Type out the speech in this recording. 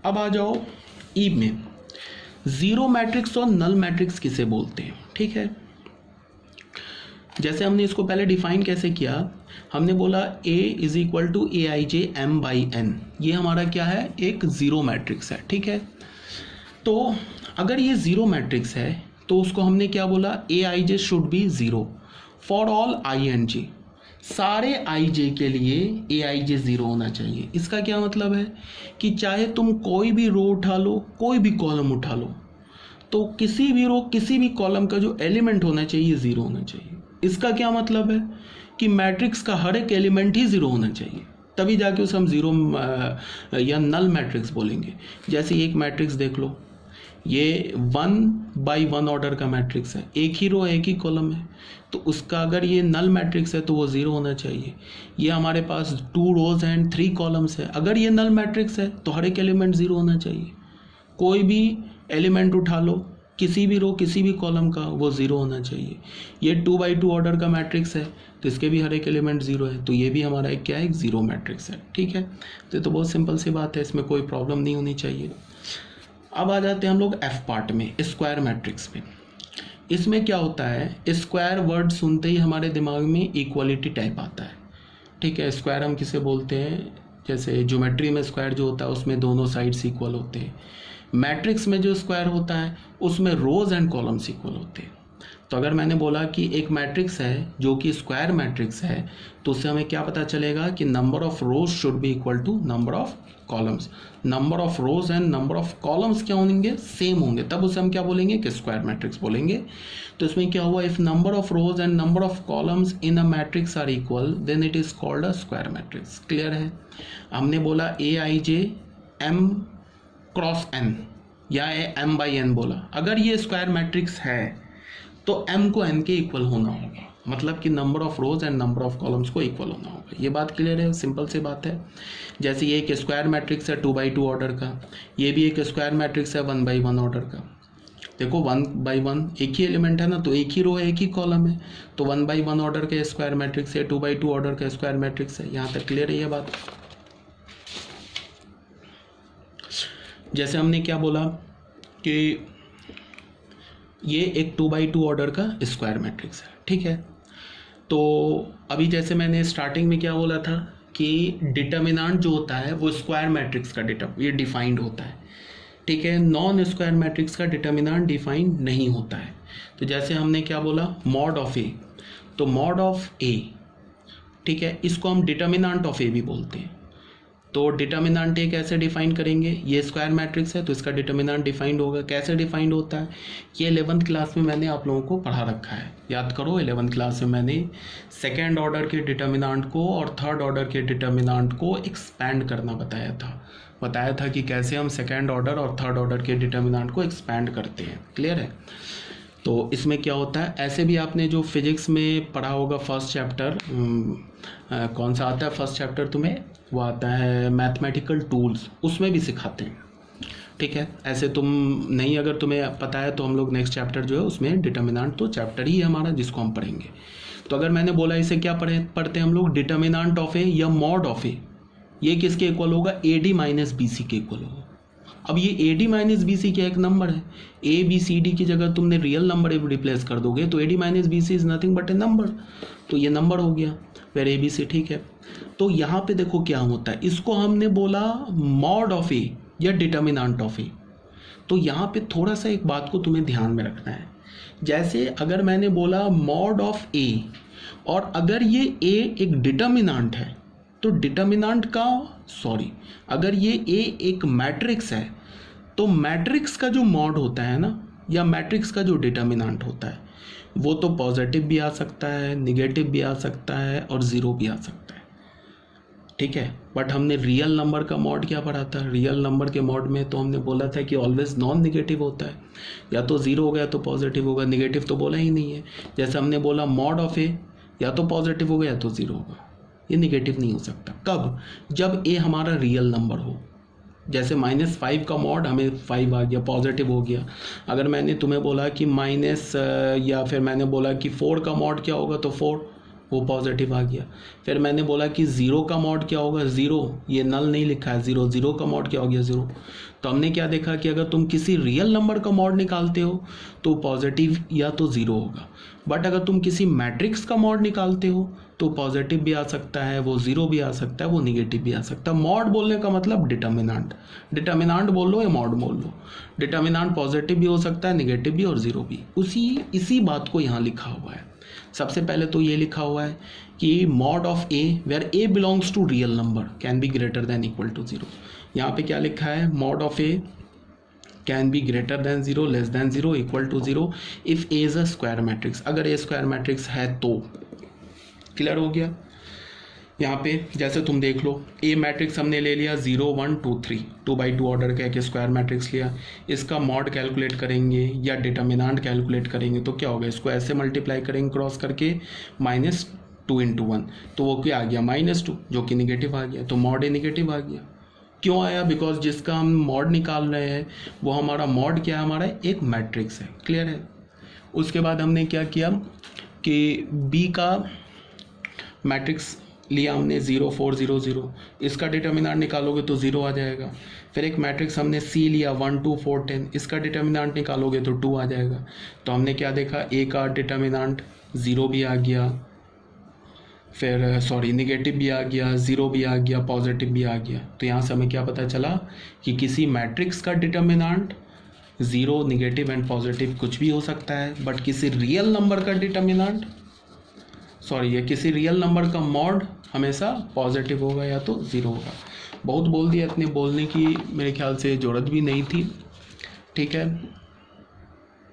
अब आ जाओ ई में, ज़ीरो मैट्रिक्स और नल मैट्रिक्स किसे बोलते हैं, ठीक है। जैसे हमने इसको पहले डिफाइन कैसे किया, हमने बोला A is equal to AIJ/M/N, ये हमारा क्या है, एक ज़ीरो मैट्रिक्स है, ठीक है। तो अगर ये ज़ीरो मैट्रिक्स है तो उसको हमने क्या बोला, AIJ should be zero for all INJ, सारे IJ के लिए AIJ ज़ीरो होना चाहिए। इसका क्या मतलब है कि चाहे तुम कोई भी रो उठा लो, कोई भी कॉलम उठा लो, तो किसी भी रो किसी भी कॉलम का जो एलिमेंट होना चाहिए ज़ीरो होना चाहिए। इसका क्या मतलब है कि मैट्रिक्स का हर एक एलिमेंट ही ज़ीरो होना चाहिए, तभी जाके उसे हम ज़ीरो या नल मैट्रिक्स बोलेंगे। जैसे एक मैट्रिक्स देख लो, ये 1/1 ऑर्डर का मैट्रिक्स है, एक ही रो एक ही कॉलम है, तो उसका अगर ये नल मैट्रिक्स है तो वो ज़ीरो होना चाहिए। ये हमारे पास 2 रोज एंड 3 कॉलम्स है, अगर ये नल मैट्रिक्स है तो हर एक एलिमेंट ज़ीरो होना चाहिए। कोई भी एलिमेंट उठा लो, किसी भी रो किसी भी कॉलम का, वो ज़ीरो होना चाहिए। ये 2/2 ऑर्डर का मैट्रिक्स है तो इसके भी हर एक एलिमेंट ज़ीरो है, तो ये भी हमारा एक क्या है, एक ज़ीरो मैट्रिक्स है, ठीक है। तो बहुत सिंपल सी बात है, इसमें कोई प्रॉब्लम नहीं होनी चाहिए। अब आ जाते हैं हम लोग एफ पार्ट में, स्क्वायर मैट्रिक्स में। इसमें क्या होता है, स्क्वायर वर्ड सुनते ही हमारे दिमाग में इक्वलिटी टाइप आता है, ठीक है। स्क्वायर हम किसे बोलते हैं, जैसे ज्योमेट्री में स्क्वायर जो होता है उसमें दोनों साइड्स इक्वल होते हैं। मैट्रिक्स में जो स्क्वायर होता है उसमें रोज एंड कॉलम्स इक्वल होते हैं। तो अगर मैंने बोला कि एक मैट्रिक्स है जो कि स्क्वायर मैट्रिक्स है, तो उससे हमें क्या पता चलेगा कि number of rows should be equal to number of columns. Number of rows and number of columns क्या होंगे, सेम होंगे, तब उसे हम क्या बोलेंगे कि स्क्वायर मैट्रिक्स बोलेंगे। तो इसमें क्या हुआ, if number of rows and number of columns in a matrix are equal then it is called a square matrix. Clear है। हमने बोला AIJ/M/N या M/N बोला, अगर ये स्क्वायर मैट्रिक्स है तो M को N के इक्वल होना होगा, मतलब कि number of rows and number of columns को इक्वल होना होगा। ये बात क्लियर है, सिंपल सी बात है। जैसे ये एक स्क्वायर मैट्रिक्स है 2/2 ऑर्डर का, ये भी एक स्क्वायर मैट्रिक्स है 1/1 ऑर्डर का। देखो 1/1 एक ही एलिमेंट है ना, तो एक ही रो है एक ही कॉलम है, तो 1/1 ऑर्डर का स्क्वायर मैट्रिक्स है, 2/2 ऑर्डर का स्क्वायर मैट्रिक्स है। यहाँ तक क्लियर है ये बात। जैसे हमने क्या बोला कि ये एक 2/2 ऑर्डर का स्क्वायर मैट्रिक्स है, ठीक है। तो अभी जैसे मैंने स्टार्टिंग में क्या बोला था कि डिटर्मिनेंट जो होता है वो स्क्वायर मैट्रिक्स का ये डिफाइंड होता है, ठीक है। नॉन स्क्वायर मैट्रिक्स का डिटर्मिनेंट डिफाइंड नहीं होता है। तो जैसे हमने क्या बोला, मॉड ऑफ ए, तो मॉड ऑफ ए, ठीक है, इसको हम डिटर्मिनेंट ऑफ ए भी बोलते हैं। तो डिटर्मिनेंट ए कैसे डिफाइन करेंगे, ये स्क्वायर मैट्रिक्स है तो इसका डिटर्मिनेंट डिफाइंड होगा। कैसे डिफाइंड होता है, ये 11th क्लास में मैंने आप लोगों को पढ़ा रखा है, याद करो। 11th क्लास में मैंने सेकेंड ऑर्डर के डिटर्मिनेंट को और थर्ड ऑर्डर के डिटर्मिनेंट को एक्सपैंड करना बताया था कि कैसे हम सेकेंड ऑर्डर और थर्ड ऑर्डर के डिटर्मिनेंट को एक्सपैंड करते हैं। क्लियर है। तो इसमें क्या होता है, ऐसे भी आपने जो फिजिक्स में पढ़ा होगा फर्स्ट चैप्टर, कौन सा आता है फर्स्ट चैप्टर तुम्हें, वो आता है मैथमेटिकल टूल्स, उसमें भी सिखाते हैं, ठीक है। ऐसे तुम नहीं, अगर तुम्हें पता है तो हम लोग नेक्स्ट चैप्टर जो है उसमें डिटर्मिनेंट तो चैप्टर ही है हमारा जिसको हम पढ़ेंगे। तो अगर मैंने बोला इसे क्या पढ़ते हैं हम लोग, डिटर्मिनेंट ऑफ ए या मॉड ऑफ ए, ये किसके इक्वल होगा, AD - BC के इक्वल होगा। अब ये AD - BC क्या एक नंबर है, ABCD की जगह तुमने रियल नंबर रिप्लेस कर दोगे तो AD - BC is nothing but A number, तो ये नंबर हो गया वेर ABC, ठीक है। तो यहाँ पे देखो क्या होता है, इसको हमने बोला मॉड ऑफ ए या डिटर्मिनेंट ऑफ ए। तो यहाँ पे थोड़ा सा एक बात को तुम्हें ध्यान में रखना है। जैसे अगर मैंने बोला मॉड ऑफ ए, और अगर ये ए एक डिटर्मिनेंट है तो डिटर्मिनेंट का अगर ये ए एक मैट्रिक्स है तो मैट्रिक्स का जो मॉड होता है ना, या मैट्रिक्स का जो डिटर्मिनेंट होता है, वो तो पॉजिटिव भी आ सकता है, निगेटिव भी आ सकता है और ज़ीरो भी आ सकता है, ठीक है। बट हमने रियल नंबर का मॉड क्या पढ़ा था, रियल नंबर के मॉड में तो हमने बोला था कि ऑलवेज नॉन निगेटिव होता है, या तो ज़ीरो हो गया तो पॉजिटिव होगा, निगेटिव तो बोला ही नहीं है। जैसे हमने बोला मॉड ऑफ ए, या तो पॉजिटिव होगा या तो ज़ीरो होगा, ये निगेटिव नहीं हो सकता। कब, जब ए हमारा रियल नंबर हो। जैसे -5 का मॉड हमें 5 आ गया, पॉजिटिव हो गया। अगर मैंने तुम्हें बोला कि या फिर मैंने बोला कि 4 का मॉड क्या होगा, तो 4 वो पॉजिटिव आ गया। फिर मैंने बोला कि ज़ीरो का मॉड क्या होगा, ज़ीरो, ये नल नहीं लिखा है, ज़ीरो, ज़ीरो का मॉड क्या हो गया, ज़ीरो। तो हमने क्या देखा कि अगर तुम किसी रियल नंबर का मॉड निकालते हो तो पॉजिटिव या तो ज़ीरो होगा, बट अगर तुम किसी मैट्रिक्स का मॉड निकालते हो तो पॉजिटिव भी आ सकता है, वो ज़ीरो भी आ सकता है, वो निगेटिव भी आ सकता है। मॉड बोलने का मतलब डिटर्मिनेंट, डिटर्मिनेंट बोल लो या मॉड बोल लो। डिटर्मिनेंट पॉजिटिव भी हो सकता है, निगेटिव भी और ज़ीरो भी। इसी बात को यहाँ लिखा हुआ है। सबसे पहले तो ये लिखा हुआ है कि mod of A where A belongs to real number can be greater than equal to zero. यहाँ पे क्या लिखा है, mod of A can be greater than zero, less than zero, equal to zero if A is a square matrix. अगर A square matrix है तो clear हो गया। यहाँ पे जैसे तुम देख लो, ए मैट्रिक्स हमने ले लिया 0 1 2 3, 2x2 ऑर्डर का एक स्क्वायर मैट्रिक्स लिया। इसका मॉड कैलकुलेट करेंगे या डिटर्मिनेंट कैलकुलेट करेंगे तो क्या होगा, इसको ऐसे मल्टीप्लाई करेंगे क्रॉस करके -2 × 1, तो वो क्या आ गया -2, जो कि निगेटिव आ गया। तो मॉड ए निगेटिव आ गया। क्यों आया, बिकॉज जिसका हम मॉड निकाल रहे हैं वो हमारा मॉड क्या है, हमारा एक मैट्रिक्स है। क्लियर है। उसके बाद हमने क्या किया कि बी का मैट्रिक्स लिया हमने 0 4 0 0, इसका डिटर्मिनेंट निकालोगे तो 0 आ जाएगा। फिर एक मैट्रिक्स हमने सी लिया 1 2 4 10, इसका डिटर्मिनेंट निकालोगे तो 2 आ जाएगा। तो हमने क्या देखा, ए का डिटर्मिनेंट 0 भी आ गया, फिर सॉरी निगेटिव भी आ गया, 0 भी आ गया, पॉजिटिव भी आ गया। तो यहाँ से हमें क्या पता चला कि किसी मैट्रिक्स का डिटर्मिनेंट 0 निगेटिव एंड पॉजिटिव कुछ भी हो सकता है, बट किसी रियल नंबर का डिटर्मिनेंट ये किसी रियल नंबर का मॉड हमेशा पॉजिटिव होगा या तो 0 होगा। बहुत बोल दिया, इतने बोलने की मेरे ख्याल से ज़रूरत भी नहीं थी। ठीक है।